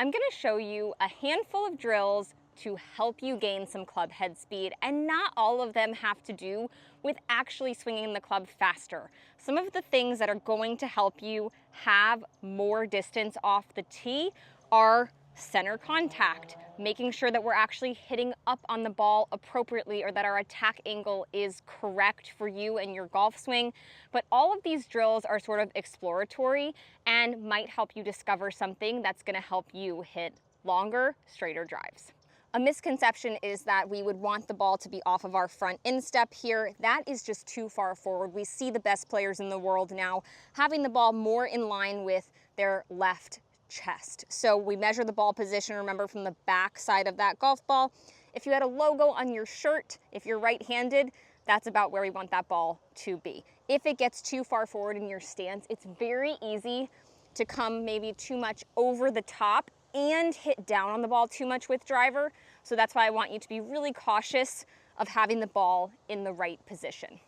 I'm going to show you a handful of drills to help you gain some club head speed, and not all of them have to do with actually swinging the club faster. Some of the things that are going to help you have more distance off the tee are center contact, making sure that we're actually hitting up on the ball appropriately, or that our attack angle is correct for you and your golf swing. But all of these drills are sort of exploratory and might help you discover something that's going to help you hit longer, straighter drives. A misconception is that we would want the ball to be off of our front instep here. That is just too far forward. We see the best players in the world now having the ball more in line with their left chest. So we measure the ball position, remember, from the back side of that golf ball. If you had a logo on your shirt, if you're right-handed, that's about where we want that ball to be. If it gets too far forward in your stance, it's very easy to come maybe too much over the top and hit down on the ball too much with driver. So that's why I want you to be really cautious of having the ball in the right position.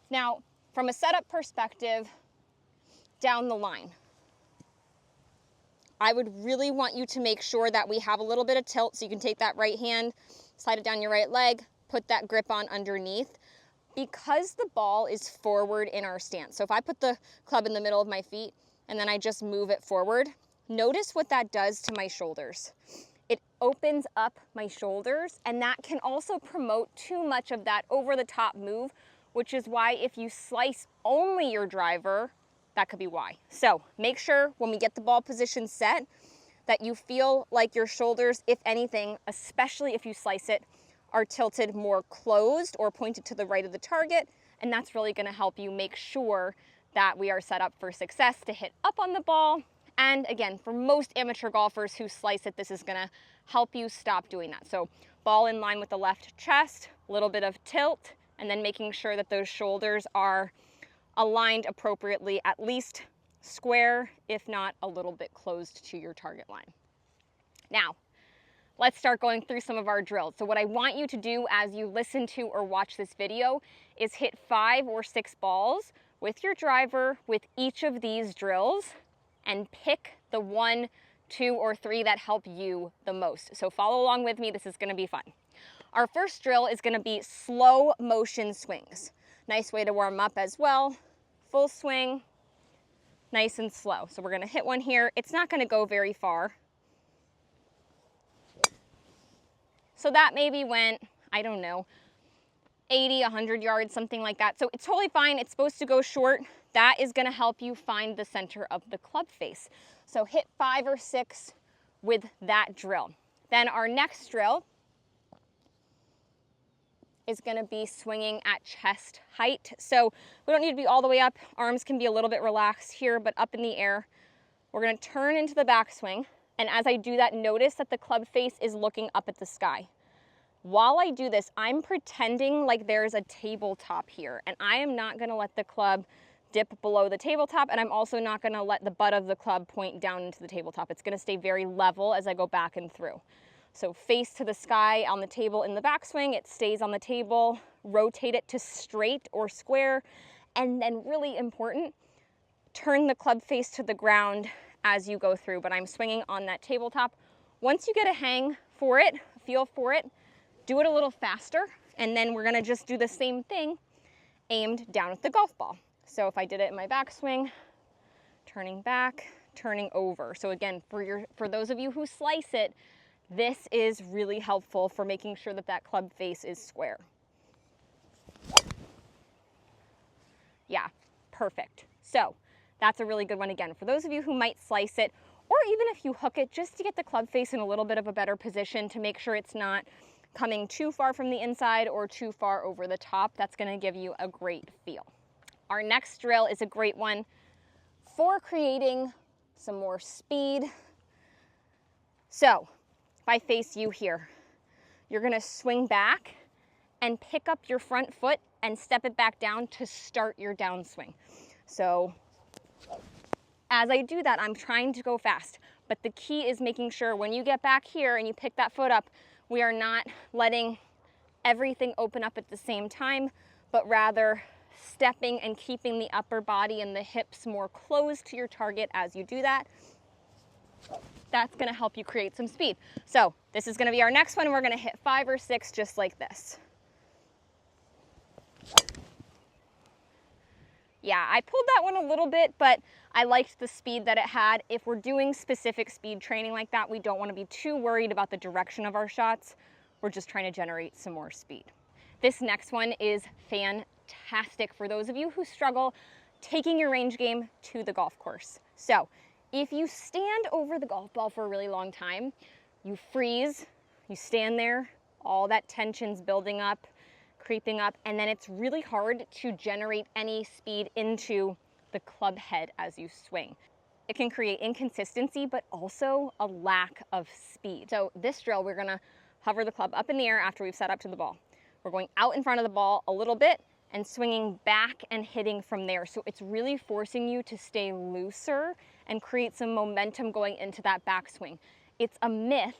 Now, from a setup perspective, down the line, I would really want you to make sure that we have a little bit of tilt, so you can take that right hand, slide it down your right leg, put that grip on underneath. Because the ball is forward in our stance, so if I put the club in the middle of my feet and then I just move it forward, notice what that does to my shoulders. It opens up my shoulders, and that can also promote too much of that over-the-top move, which is why if you slice only your driver, that could be why. So make sure when we get the ball position set that you feel like your shoulders, if anything, especially if you slice it, are tilted more closed or pointed to the right of the target, and that's really going to help you make sure that we are set up for success to hit up on the ball. And again, for most amateur golfers who slice it, this is going to help you stop doing that. So ball in line with the left chest, a little bit of tilt, and then making sure that those shoulders are aligned appropriately, at least square, if not a little bit closed to your target line. Now, let's start going through some of our drills. So what I want you to do as you listen to or watch this video is hit 5 or 6 balls with your driver with each of these drills, and pick the 1, 2, or 3 that help you the most. So follow along with me, this is gonna be fun. Our first drill is gonna be slow motion swings. Nice way to warm up as well. Full swing, nice and slow. So we're gonna hit one here. It's not gonna go very far. So that maybe went, I don't know, 80, 100 yards, something like that. So it's totally fine, it's supposed to go short. That is gonna help you find the center of the club face. So hit 5 or 6 with that drill. Then our next drill is gonna be swinging at chest height. So we don't need to be all the way up. Arms can be a little bit relaxed here, but up in the air. We're gonna turn into the backswing. And as I do that, notice that the club face is looking up at the sky. While I do this, I'm pretending like there's a tabletop here, and I am not gonna let the club dip below the tabletop, and I'm also not gonna let the butt of the club point down into the tabletop. It's gonna stay very level as I go back and through. So face to the sky on the table in the backswing, it stays on the table, rotate it to straight or square, and then really important, turn the club face to the ground as you go through, but I'm swinging on that tabletop. Once you get a hang for it, feel for it, do it a little faster, and then we're gonna just do the same thing aimed down at the golf ball. So if I did it in my backswing, turning back, turning over. So again, for those of you who slice it, this is really helpful for making sure that that club face is square. Yeah, perfect. So that's a really good one again. For those of you who might slice it, or even if you hook it, just to get the club face in a little bit of a better position to make sure it's not coming too far from the inside or too far over the top, that's gonna give you a great feel. Our next drill is a great one for creating some more speed. So if I face you here, you're gonna swing back and pick up your front foot and step it back down to start your downswing. So as I do that, I'm trying to go fast, but the key is making sure when you get back here and you pick that foot up, we are not letting everything open up at the same time, but rather stepping and keeping the upper body and the hips more closed to your target as you do that. that's gonna help you create some speed. So this is gonna be our next one. We're gonna hit 5 or 6 just like this. Yeah, I pulled that one a little bit, but I liked the speed that it had. If we're doing specific speed training like that, we don't want to be too worried about the direction of our shots. We're just trying to generate some more speed. This next one is fantastic for those of you who struggle taking your range game to the golf course. So if you stand over the golf ball for a really long time, you freeze, you stand there, all that tension's building up, creeping up, and then it's really hard to generate any speed into the club head as you swing. It can create inconsistency, but also a lack of speed. So this drill, we're gonna hover the club up in the air after we've set up to the ball. We're going out in front of the ball a little bit and swinging back and hitting from there. So it's really forcing you to stay looser and create some momentum going into that backswing. It's a myth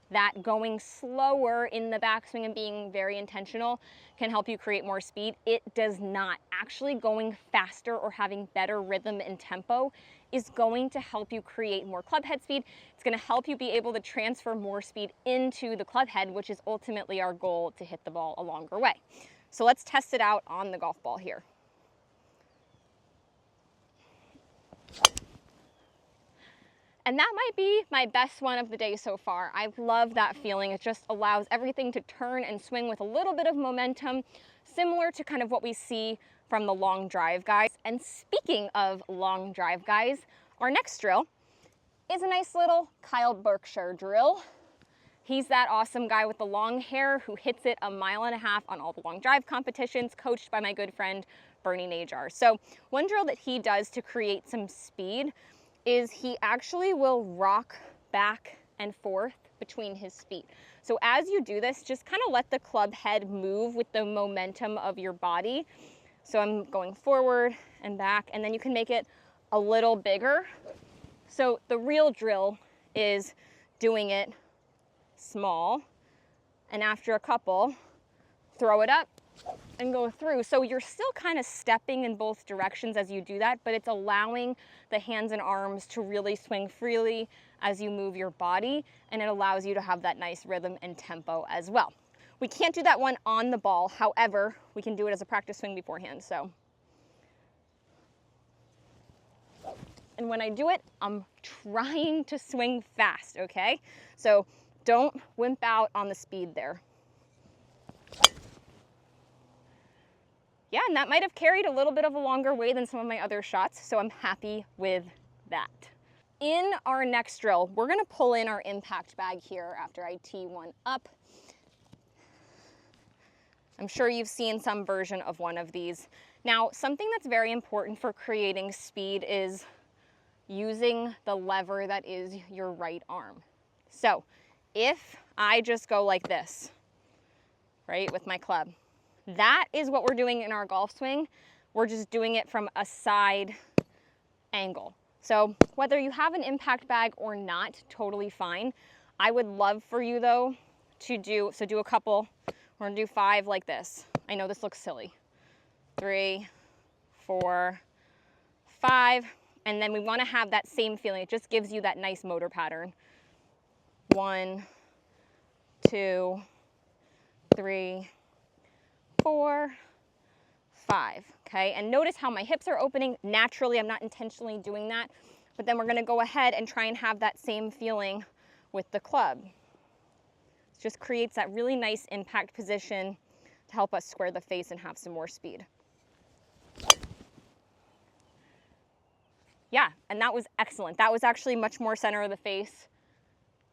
that going slower in the backswing and being very intentional can help you create more speed. It does not. Actually, going faster or having better rhythm and tempo is going to help you create more club head speed. It's going to help you be able to transfer more speed into the club head, which is ultimately our goal, to hit the ball a longer way. So let's test it out on the golf ball here. And that might be my best one of the day so far. I love that feeling. It just allows everything to turn and swing with a little bit of momentum, similar to kind of what we see from the long drive guys. And speaking of long drive guys, our next drill is a nice little Kyle Berkshire drill. He's that awesome guy with the long hair who hits it 1.5 miles on all the long drive competitions, coached by my good friend, Bernie Najar. So one drill that he does to create some speed is he actually will rock back and forth between his feet. So as you do this, just kind of let the club head move with the momentum of your body. So I'm going forward and back, and then you can make it a little bigger. So the real drill is doing it small, and after a couple, throw it up and go through. So you're still kind of stepping in both directions as you do that, but it's allowing the hands and arms to really swing freely as you move your body, and it allows you to have that nice rhythm and tempo as well. We can't do that one on the ball. However, we can do it as a practice swing beforehand. So, and when I do it, I'm trying to swing fast, okay? So don't wimp out on the speed there. Yeah, and that might have carried a little bit of a longer way than some of my other shots, so I'm happy with that. In our next drill, we're gonna pull in our impact bag here after I tee one up. I'm sure you've seen some version of one of these. Now, something that's very important for creating speed is using the lever that is your right arm. So if I just go like this, right, with my club, that is what we're doing in our golf swing. We're just doing it from a side angle. So whether you have an impact bag or not, totally fine. I would love for you though to do a couple. We're gonna do 5 like this. I know this looks silly. 3, 4, 5, and then we wanna have that same feeling. It just gives you that nice motor pattern. 1, 2, 3, 4, 5, okay? And notice how my hips are opening. Naturally, I'm not intentionally doing that, but then we're gonna go ahead and try and have that same feeling with the club. It just creates that really nice impact position to help us square the face and have some more speed. Yeah, and that was excellent. That was actually much more center of the face.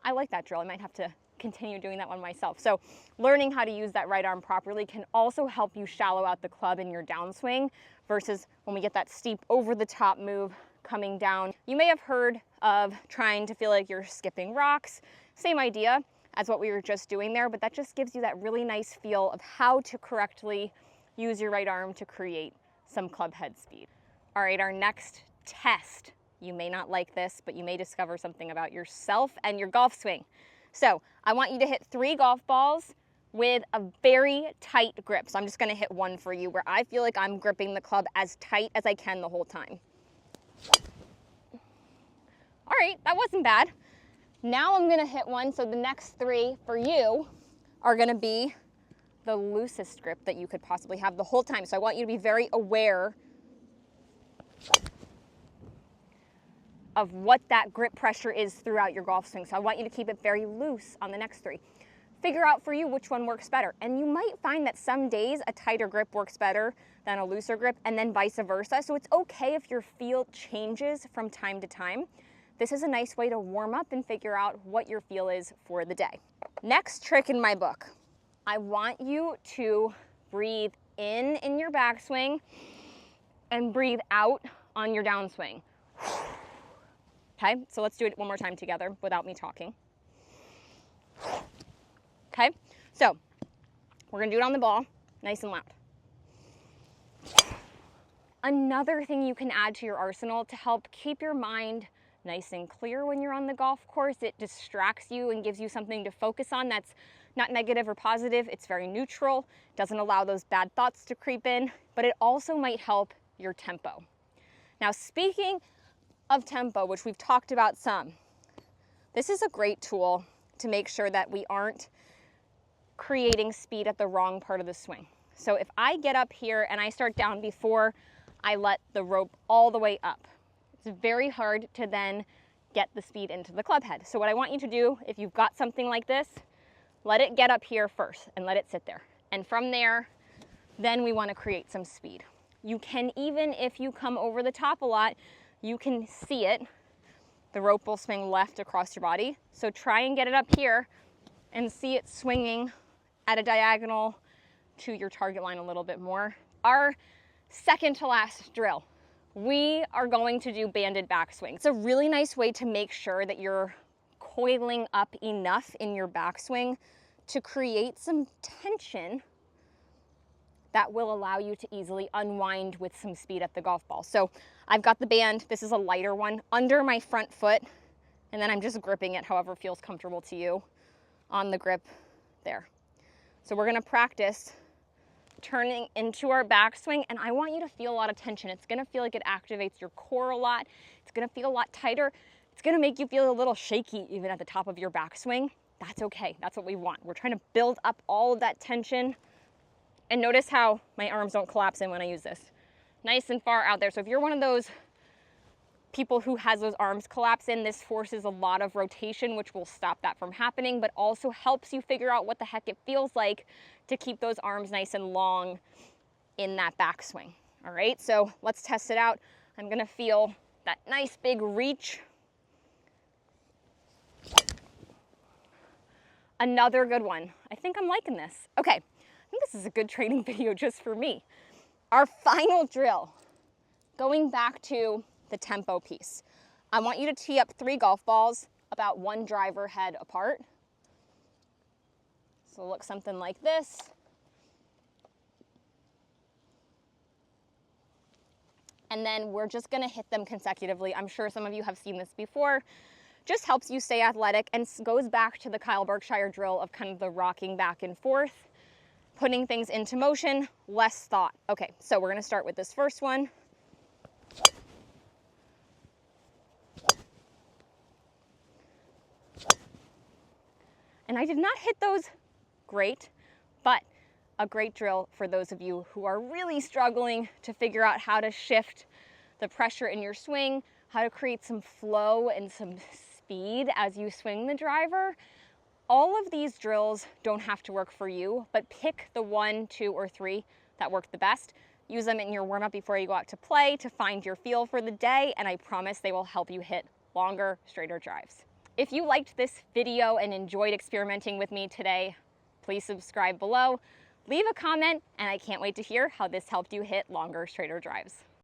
I like that drill. I might have to continue doing that one myself. So learning how to use that right arm properly can also help you shallow out the club in your downswing versus when we get that steep over the top move coming down. You may have heard of trying to feel like you're skipping rocks. Same idea as what we were just doing there, but that just gives you that really nice feel of how to correctly use your right arm to create some club head speed. All right, our next test. You may not like this, but you may discover something about yourself and your golf swing. So I want you to hit 3 golf balls with a very tight grip. So I'm just gonna hit one for you where I feel like I'm gripping the club as tight as I can the whole time. All right, that wasn't bad. Now I'm gonna hit one, so the next three for you are gonna be the loosest grip that you could possibly have the whole time. So I want you to be very aware of what that grip pressure is throughout your golf swing. So I want you to keep it very loose on the next three. Figure out for you which one works better. And you might find that some days a tighter grip works better than a looser grip, and then vice versa. So it's okay if your feel changes from time to time. This is a nice way to warm up and figure out what your feel is for the day. Next trick in my book, I want you to breathe in your backswing and breathe out on your downswing. Okay, so let's do it one more time together without me talking. Okay, so we're gonna do it on the ball, nice and loud. Another thing you can add to your arsenal to help keep your mind nice and clear when you're on the golf course, it distracts you and gives you something to focus on that's not negative or positive, it's very neutral, doesn't allow those bad thoughts to creep in, but it also might help your tempo. Now, speaking of tempo, which we've talked about some, this is a great tool to make sure that we aren't creating speed at the wrong part of the swing. So if I get up here and I start down before I let the rope all the way up, it's very hard to then get the speed into the club head. So what I want you to do, if you've got something like this, let it get up here first and let it sit there. And from there, then we want to create some speed. You can, even if you come over the top a lot, you can see it. The rope will swing left across your body. So try and get it up here and see it swinging at a diagonal to your target line a little bit more. Our second to last drill, we are going to do banded backswing. It's a really nice way to make sure that you're coiling up enough in your backswing to create some tension that will allow you to easily unwind with some speed at the golf ball. So I've got the band, this is a lighter one, under my front foot, and then I'm just gripping it however feels comfortable to you on the grip there. So we're gonna practice turning into our backswing, and I want you to feel a lot of tension. It's gonna feel like it activates your core a lot. It's gonna feel a lot tighter. It's gonna make you feel a little shaky even at the top of your backswing. That's okay, that's what we want. We're trying to build up all of that tension. And notice how my arms don't collapse in when I use this. Nice and far out there. So if you're one of those people who has those arms collapse in, this forces a lot of rotation, which will stop that from happening, but also helps you figure out what the heck it feels like to keep those arms nice and long in that backswing. All right, so let's test it out. I'm gonna feel that nice big reach. Another good one. I think I'm liking this. Okay, I think this is a good training video just for me. Our final drill, going back to the tempo piece. I want you to tee up 3 golf balls about 1 driver head apart. So look something like this. And then we're just gonna hit them consecutively. I'm sure some of you have seen this before. Just helps you stay athletic and goes back to the Kyle Berkshire drill of kind of the rocking back and forth, putting things into motion, less thought. Okay, so we're gonna start with this first one. And I did not hit those great, but a great drill for those of you who are really struggling to figure out how to shift the pressure in your swing, how to create some flow and some speed as you swing the driver. All of these drills don't have to work for you, but pick the 1, 2, or 3 that work the best. Use them in your warm-up before you go out to play to find your feel for the day, and I promise they will help you hit longer, straighter drives. If you liked this video and enjoyed experimenting with me today, please subscribe below, leave a comment, and I can't wait to hear how this helped you hit longer, straighter drives.